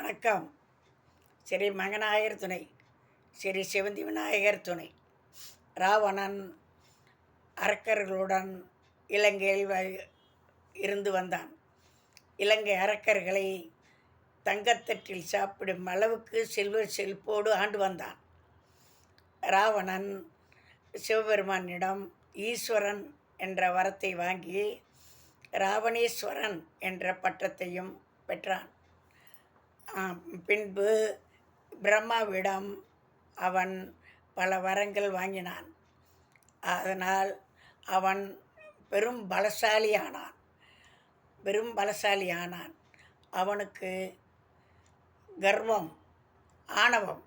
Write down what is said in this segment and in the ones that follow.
வணக்கம். ஸ்ரீ மகநாயகர் துணை, ஸ்ரீ சிவந்தி விநாயகர் துணை. ராவணன் அரக்கர்களுடன் இலங்கையில் இருந்து வந்தான். இலங்கை அரக்கர்களை தங்கத்தட்டில் சாப்பிடும் அளவுக்கு செல்வ செழிப்போடு ஆண்டு வந்தான். ராவணன் சிவபெருமானிடம் ஈஸ்வரன் என்ற வரத்தை வாங்கி ராவணேஸ்வரன் என்ற பட்டத்தையும் பெற்றான். பின்பு பிரம்மாவிடம் அவன் பல வரங்கள் வாங்கினான். அதனால் அவன் பெரும் பலசாலியானான். அவனுக்கு கர்வம், ஆணவம்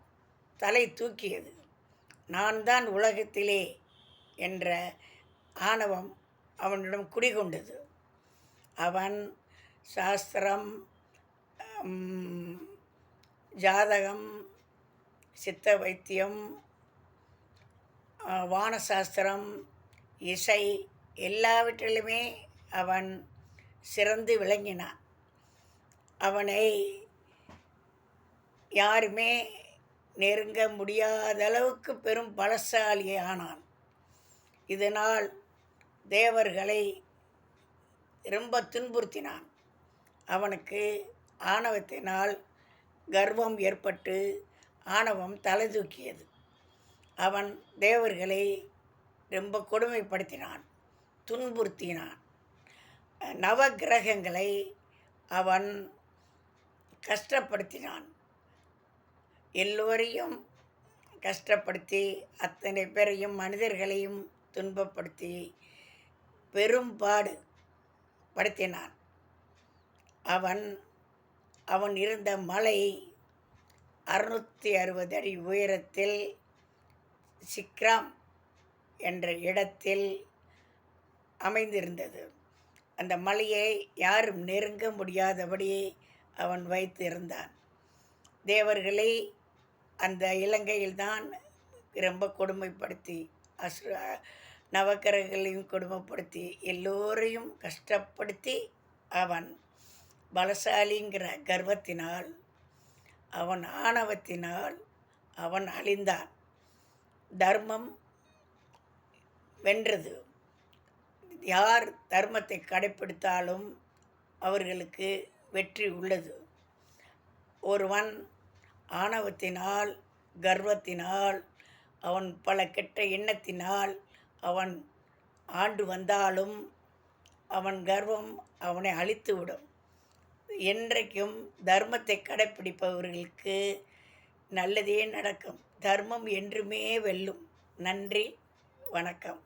தலை தூக்கியது. நான் தான் உலகத்திலே என்ற ஆணவம் அவனிடம் குடிகொண்டது. அவன் சாஸ்திரம், ஜாதகம், சித்த வைத்தியம், வானசாஸ்திரம், இசை எல்லாவற்றிலுமே அவன் சிறந்து விளங்கினான். அவனை யாருமே நெருங்க முடியாத அளவுக்கு பெரும் பலசாலியானான். இதனால் தேவர்களை ரொம்ப துன்புறுத்தினான். அவனுக்கு ஆணவத்தினால் கர்வம் ஏற்பட்டு ஆணவம் தலை தூக்கியது. அவன் தேவர்களை ரொம்ப கொடுமைப்படுத்தினான், துன்புறுத்தினான். நவகிரகங்களை அவன் கஷ்டப்படுத்தினான். எல்லோரையும் கஷ்டப்படுத்தி அத்தனை பேரையும் மனிதர்களையும் துன்பப்படுத்தி பெரும்பாடு படுத்தினான். அவன் இருந்த மலை 660 அடி உயரத்தில் சிக்ராம் என்ற இடத்தில் அமைந்திருந்தது. அந்த மலையை யாரும் நெருங்க முடியாதபடி அவன் வைத்து இருந்தான். தேவர்களை அந்த இலங்கையில்தான் ரொம்ப கொடுமைப்படுத்தி நவக்கிரகங்களையும் கொடுமைப்படுத்தி எல்லோரையும் கஷ்டப்படுத்தி அவன் பலசாலிங்கிற கர்வத்தினால், அவன் ஆணவத்தினால் அவன் அழிந்தான். தர்மம் வென்றது. யார் தர்மத்தை கடைப்பிடித்தாலும் அவர்களுக்கு வெற்றி உள்ளது. ஒருவன் ஆணவத்தினால், கர்வத்தினால், அவன் பல கெட்ட எண்ணத்தினால் அவன் ஆண்டு வந்தாலும் அவன் கர்வம் அவனை அழித்துவிடும். என்றைக்கும் தர்மத்தை கடைப்பிடிப்பவர்களுக்கு நல்லதே நடக்கும். தர்மம் என்றுமே வெல்லும். நன்றி, வணக்கம்.